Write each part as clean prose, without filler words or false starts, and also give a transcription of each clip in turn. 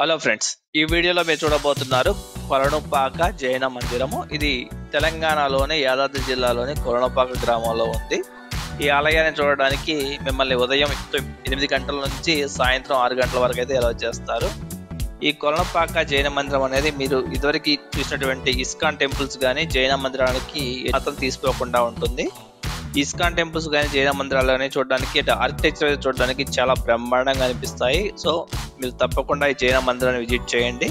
Hello friends, ఈ వీడియోలో మీరు చూడబోతున్నారు కొలనుపాక జైన మందిరము. ఇది తెలంగాణలోని యాదాద్రి జిల్లాలోని కొలనుపాక గ్రామంలో ఉంది. ఈ ఆలయాన్ని చూడడానికి మిమ్మల్ని ఉదయం 8 గంటల నుంచి సాయంత్రం 6 గంటల వరకు అయితే అలౌ చేస్తారు. ఈ కొలనుపాక జైన మందిరం అనేది మీరు ఇదివరకు చూసినటువంటి ఇస్కాన్ టెంపుల్స్ కానీ జైన మందిరానికి మాత్రం తీసుకోకుండా ఉంటుంది. ఇస్కాన్ టెంపుల్స్ కానీ జైన మందిరాలు కానీ చూడడానికి ఆర్కిటెక్చర్ చూడడానికి చాలా బ్రహ్మాండంగా అనిపిస్తాయి. సో మీరు తప్పకుండా ఈ జైన మందిరాన్ని విజిట్ చేయండి.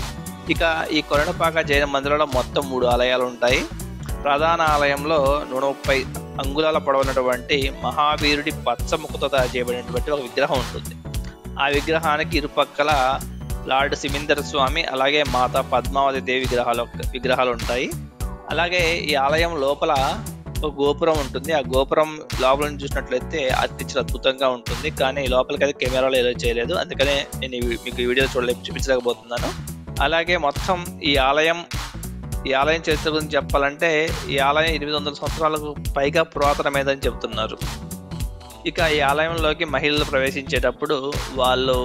ఇక ఈ కొలనుపాక జైన మందిరంలో మొత్తం 3 ఆలయాలు ఉంటాయి. ప్రధాన ఆలయంలో 130 అంగుళాల పొడవునటువంటి మహావీరుడి పచ్చముఖతో తయారు చేయబడినటువంటి ఒక విగ్రహం ఉంటుంది. ఆ విగ్రహానికి ఇరుపక్కల లార్డ్ సిమిందర్ స్వామి అలాగే మాతా పద్మావతి దేవి విగ్రహాలు ఉంటాయి. అలాగే ఈ ఆలయం లోపల ఒక గోపురం ఉంటుంది. ఆ గోపురం లోపల నుంచి చూసినట్లయితే ఆర్కిటెక్చర్ అద్భుతంగా ఉంటుంది. కానీ లోపలికి అయితే కెమెరాలో ఎలా చేయలేదు, అందుకనే నేను మీకు ఈ వీడియో చూపించలేకపోతున్నాను. అలాగే మొత్తం ఈ ఆలయం చరిత్ర గురించి చెప్పాలంటే ఈ ఆలయం 800 సంవత్సరాలకు పైగా పురాతనమైనదని చెప్తున్నారు. ఇక ఈ ఆలయంలోకి మహిళలు ప్రవేశించేటప్పుడు వాళ్ళు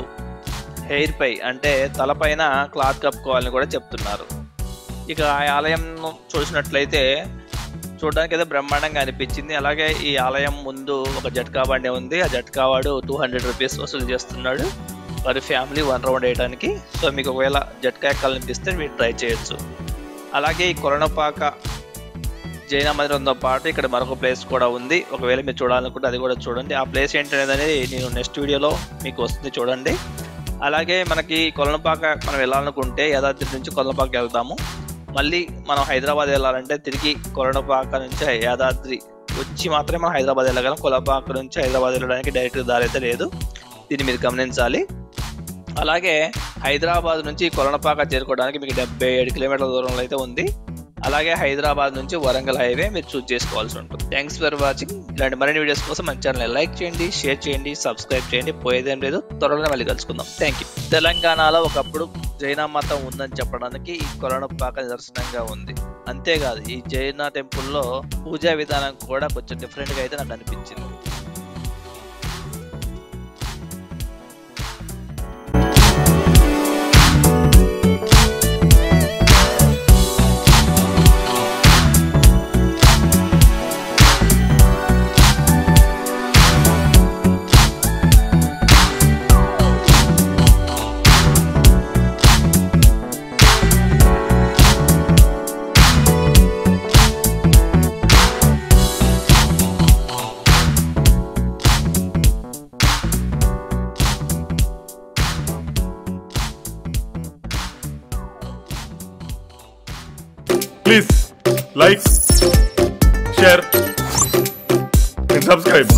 హెయిర్ పై అంటే తలపైన క్లాత్ కప్పుకోవాలని కూడా చెప్తున్నారు. ఇక ఆ ఆలయం చూసినట్లయితే చూడడానికి అయితే బ్రహ్మాండంగా అనిపించింది. అలాగే ఈ ఆలయం ముందు ఒక జట్కా బండి ఉంది. ఆ జట్కా వాడు 200 రూపీస్ వసూలు చేస్తున్నాడు వారి ఫ్యామిలీ 1 రౌండ్ వేయడానికి. సో మీకు ఒకవేళ జట్కా ఎక్కాలనిపిస్తే మీరు ట్రై చేయొచ్చు. అలాగే ఈ కొలనుపాక జైన మందిరంతో పాటు ఇక్కడ మరొక ప్లేస్ కూడా ఉంది. ఒకవేళ మీరు చూడాలనుకుంటే అది కూడా చూడండి. ఆ ప్లేస్ ఏంటనేది నేను నెక్స్ట్ వీడియోలో మీకు వస్తుంది, చూడండి. అలాగే మనకి కొలనుపాక మనం వెళ్ళాలనుకుంటే యాదాద్రి నుంచి కొలనుపాక వెళ్తాము. మళ్ళీ మనం హైదరాబాద్ వెళ్ళాలంటే తిరిగి కొలనుపాక నుంచి యాదాద్రి వచ్చి మాత్రమే మనం హైదరాబాద్ వెళ్ళగలం. కొలనుపాక నుంచి హైదరాబాద్ వెళ్ళడానికి డైరెక్ట్ దారి అయితే లేదు, దీన్ని మీరు గమనించాలి. అలాగే హైదరాబాద్ నుంచి కొలనుపాక చేరుకోవడానికి మీకు 77 కిలోమీటర్ల దూరంలో అయితే ఉంది. అలాగే హైదరాబాద్ నుంచి వరంగల్ హైవే మీరు చూస్ చేసుకోవాల్సి ఉంటుంది. Thanks for watching. ఇలాంటి మరిన్ని వీడియోస్ కోసం మన ఛానల్ లైక్ చేయండి, షేర్ చేయండి, సబ్స్క్రైబ్ చేయండి. పోయేదేం లేదు, త్వరలోనే మళ్ళీ కలుసుకుందాం. Thank you. తెలంగాణలో ఒకప్పుడు జైన మతం ఉందని చెప్పడానికి ఈ కొలనుపాక నిదర్శనంగా ఉంది. అంతేకాదు ఈ జైన టెంపుల్లో పూజా విధానం కూడా కొంచెం డిఫరెంట్గా అయితే నాకు అనిపించింది. Please like, share and subscribe.